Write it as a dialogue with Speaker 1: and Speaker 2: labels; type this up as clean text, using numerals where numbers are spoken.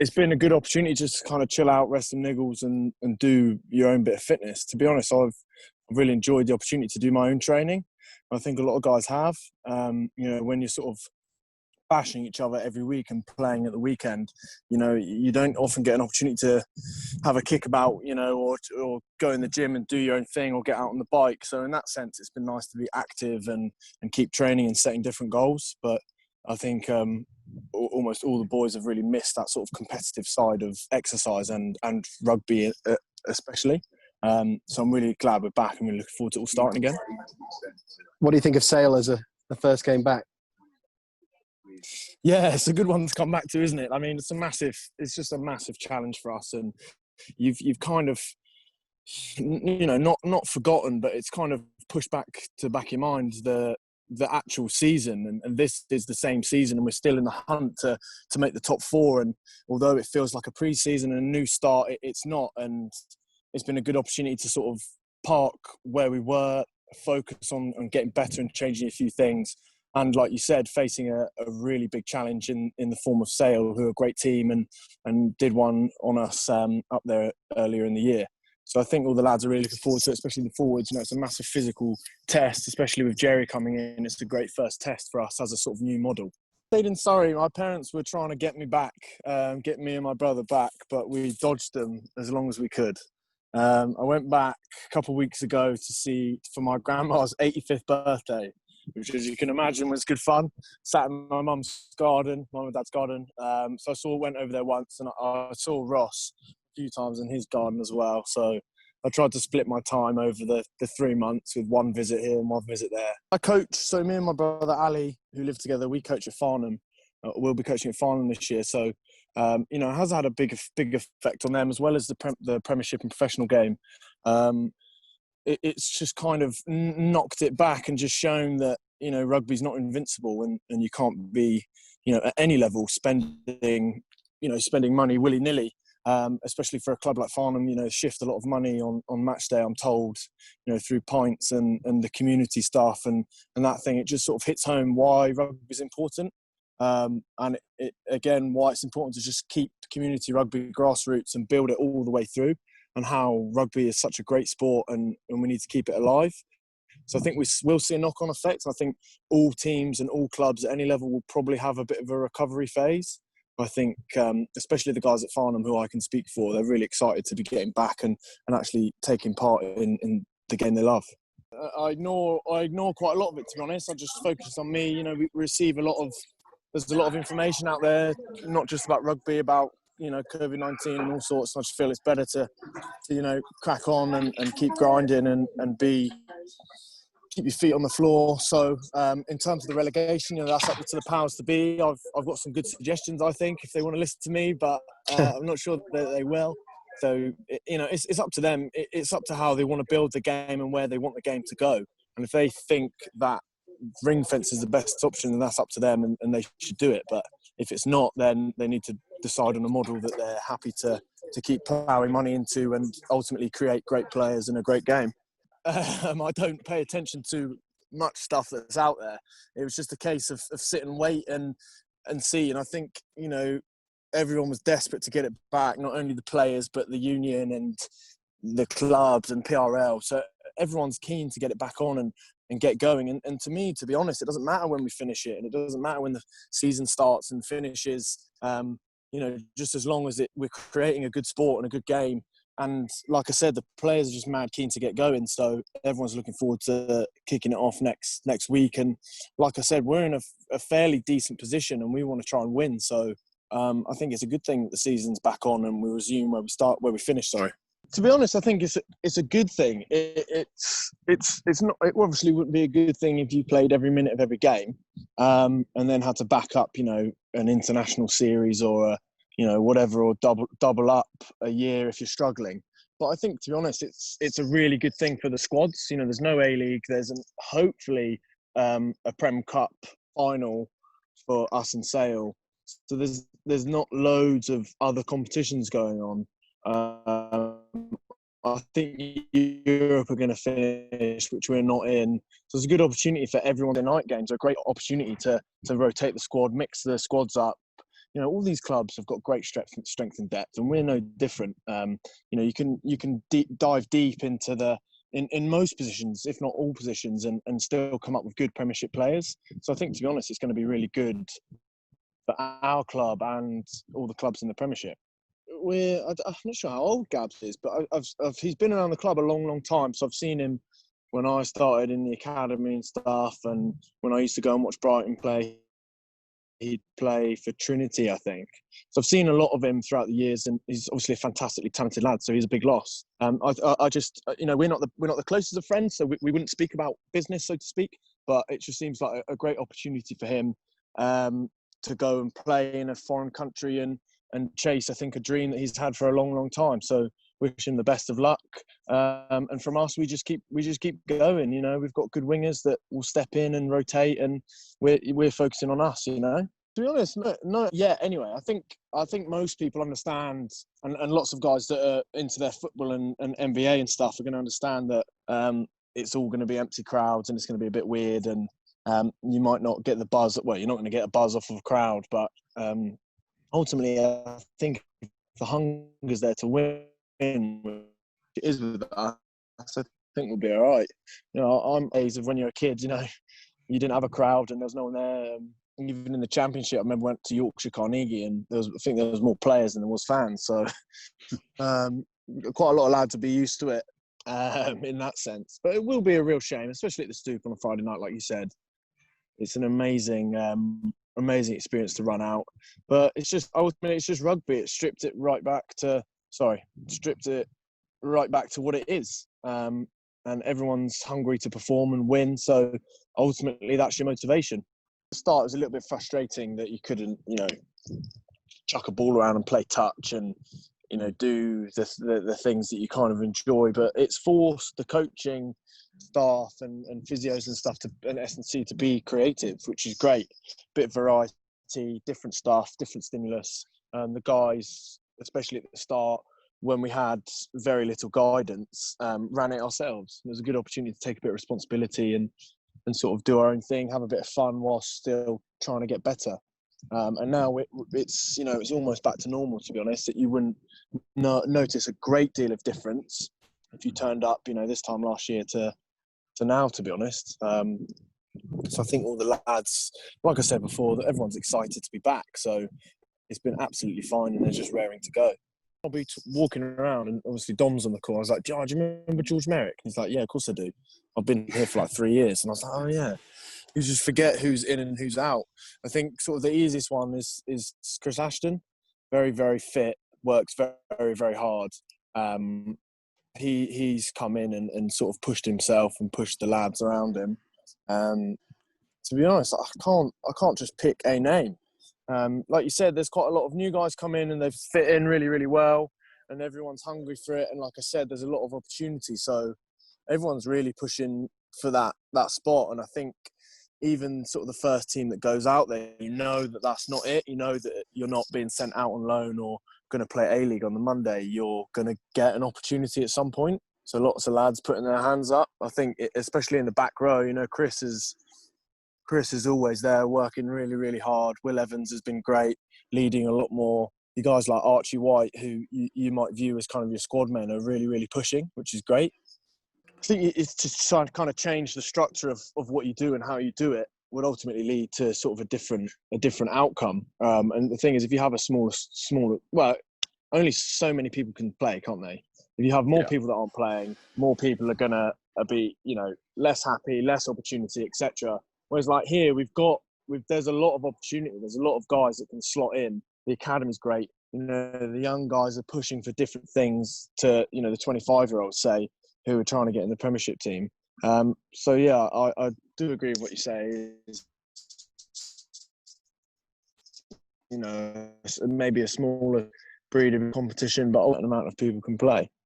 Speaker 1: it's been a good opportunity just to kind of chill out, rest some niggles, and do your own bit of fitness. To be honest, I've really enjoyed the opportunity to do my own training. I think a lot of guys have. When you're sort of bashing each other every week and playing at the weekend, you don't often get an opportunity to have a kickabout, or go in the gym and do your own thing or get out on the bike. So in that sense, it's been nice to be active and keep training and setting different goals. But I think almost all the boys have really missed that sort of competitive side of exercise and rugby especially. So I'm really glad we're back and we're looking forward to it all starting again.
Speaker 2: What do you think of Sale as the first game back?
Speaker 1: Yeah, it's a good one to come back to, isn't it? I mean, it's just a massive challenge for us, and you've kind of, not forgotten, but it's kind of pushed back to back your mind the actual season, and this is the same season, and we're still in the hunt to make the top four. And although it feels like a pre-season and a new start, it's not, and it's been a good opportunity to sort of park where we were, focus on getting better and changing a few things. And like you said, facing a really big challenge in the form of Sale, who are a great team and did one on us up there earlier in the year. So I think all the lads are really looking forward to it, especially the forwards. It's a massive physical test, especially with Jerry coming in. It's a great first test for us as a sort of new model. I stayed in Surrey. My parents were trying to get me back, get me and my brother back, but we dodged them as long as we could. I went back a couple of weeks ago for my grandma's 85th birthday, which, as you can imagine, was good fun. Sat in my mum and dad's garden. So I went over there once, and I saw Ross a few times in his garden as well. So I tried to split my time over the 3 months with one visit here and one visit there. I coach, so me and my brother Ali, who live together, we coach at Farnham. We'll be coaching at Farnham this year. So, it has had a big effect on them, as well as the Premiership and professional game. It's just kind of knocked it back and just shown that, rugby's not invincible, and you can't be, at any level spending money willy-nilly, especially for a club like Farnham, shift a lot of money on match day, I'm told, through pints and the community stuff and that thing. It just sort of hits home why rugby is important. And why it's important to just keep community rugby grassroots and build it all the way through, and how rugby is such a great sport and we need to keep it alive. So I think we will see a knock-on effect. I think all teams and all clubs at any level will probably have a bit of a recovery phase. I think, especially the guys at Farnham, who I can speak for, they're really excited to be getting back and actually taking part in the game they love. I ignore quite a lot of it, to be honest. I just focus on me. We receive there's a lot of information out there, not just about rugby, about COVID-19 and all sorts. I just feel it's better to crack on and keep grinding and keep your feet on the floor. So in terms of the relegation, that's up to the powers to be. I've got some good suggestions, I think, if they want to listen to me, but I'm not sure that they will. So it's up to them. It's up to how they want to build the game and where they want the game to go. And if they think that ring fence is the best option, then that's up to them, and they should do it. But if it's not, then they need to decide on a model that they're happy to keep ploughing money into and ultimately create great players and a great game. I don't pay attention to much stuff that's out there. It was just a case of sit and wait and see. And I think, everyone was desperate to get it back, not only the players, but the union and the clubs and PRL. So everyone's keen to get it back on and get going. And to me, to be honest, it doesn't matter when we finish it, and it doesn't matter when the season starts and finishes, just as long as we're creating a good sport and a good game. And like I said, the players are just mad keen to get going. So everyone's looking forward to kicking it off next week. And like I said, we're in a fairly decent position and we want to try and win. So I think it's a good thing that the season's back on and we resume where we finish. Sorry. To be honest, I think it's a good thing. It's not. It obviously wouldn't be a good thing if you played every minute of every game, and then had to back up, an international series or whatever, or double up a year if you're struggling. But I think, to be honest, it's a really good thing for the squads. There's no A-League. There's hopefully a Prem Cup final for us and Sale. So there's not loads of other competitions going on. I think Europe are going to finish, which we're not in. So it's a good opportunity for everyone. The night games are a great opportunity to rotate the squad, mix the squads up, all these clubs have got great strength and depth, and we're no different. You can dive deep into in most positions, if not all positions, and still come up with good Premiership players. So I think, to be honest, it's going to be really good for our club and all the clubs in the Premiership. I'm not sure how old Gabs is, but he's been around the club a long, long time. So I've seen him when I started in the academy and stuff, and when I used to go and watch Brighton play. He'd play for Trinity, I think. So I've seen a lot of him throughout the years, and he's obviously a fantastically talented lad. So he's a big loss. I just, we're not the closest of friends, so we wouldn't speak about business, so to speak. But it just seems like a great opportunity for him to go and play in a foreign country and chase, I think, a dream that he's had for a long, long time. So wish him the best of luck. And from us, we just keep going. We've got good wingers that will step in and rotate, and we're focusing on us. To be honest, not yet. Anyway, I think most people understand, and lots of guys that are into their football and NBA and stuff are going to understand that it's all going to be empty crowds and it's going to be a bit weird, and you might not get the buzz. Well, you're not going to get a buzz off of a crowd, but ultimately, I think the hunger's there to win, which it is with us. I think we'll be all right. I'm days of when you're a kid, you didn't have a crowd and there was no one there. Even in the Championship, I remember went to Yorkshire Carnegie, and I think there was more players than there was fans. So quite a lot of lads will be used to it in that sense. But it will be a real shame, especially at the Stoop on a Friday night, like you said. It's an amazing experience to run out. But it's just rugby. It stripped it right back to what it is. And everyone's hungry to perform and win. So ultimately, that's your motivation. At the start, it was a little bit frustrating that you couldn't, chuck a ball around and play touch and, do the things that you kind of enjoy. But it's forced the coaching staff and physios and stuff and S&C to be creative, which is great. Bit of variety, different stuff, different stimulus. The guys, especially at the start, when we had very little guidance, ran it ourselves. It was a good opportunity to take a bit of responsibility and sort of do our own thing, have a bit of fun while still trying to get better. And now it's almost back to normal, to be honest, that you wouldn't notice a great deal of difference if you turned up, this time last year to now, to be honest. So I think all the lads, like I said before, that everyone's excited to be back. So it's been absolutely fine, and they're just raring to go. I'll be walking around, and obviously Dom's on the call. I was like, "Do you remember George Merrick?" He's like, "Yeah, of course I do. I've been here for like 3 years." And I was like, "Oh yeah." You just forget who's in and who's out. I think sort of the easiest one is Chris Ashton. Very, very fit, works very, very, very hard. He's come in and sort of pushed himself and pushed the lads around him. To be honest, I can't just pick a name. Like you said, there's quite a lot of new guys come in and they've fit in really, really well, and everyone's hungry for it. And like I said, there's a lot of opportunity. So everyone's really pushing for that spot. And I think even sort of the first team that goes out there, that's not it. That you're not being sent out on loan or going to play A-League on the Monday. You're going to get an opportunity at some point. So lots of lads putting their hands up. I think, especially in the back row, Chris is always there working really, really hard. Will Evans has been great, leading a lot more. The guys like Archie White, who you might view as kind of your squad men, are really, really pushing, which is great. I think it's to try and kind of change the structure of what you do and how you do it would ultimately lead to sort of a different outcome. And the thing is, if you have a smaller, well, only so many people can play, can't they? If you have more people that aren't playing, more people are going to be, less happy, less opportunity, etc. Whereas like here, there's a lot of opportunity. There's a lot of guys that can slot in. The academy's great. The young guys are pushing for different things to, the 25-year-olds say, who are trying to get in the Premiership team. So yeah, I do agree with what you say. Maybe a smaller breed of competition, but an amount of people can play.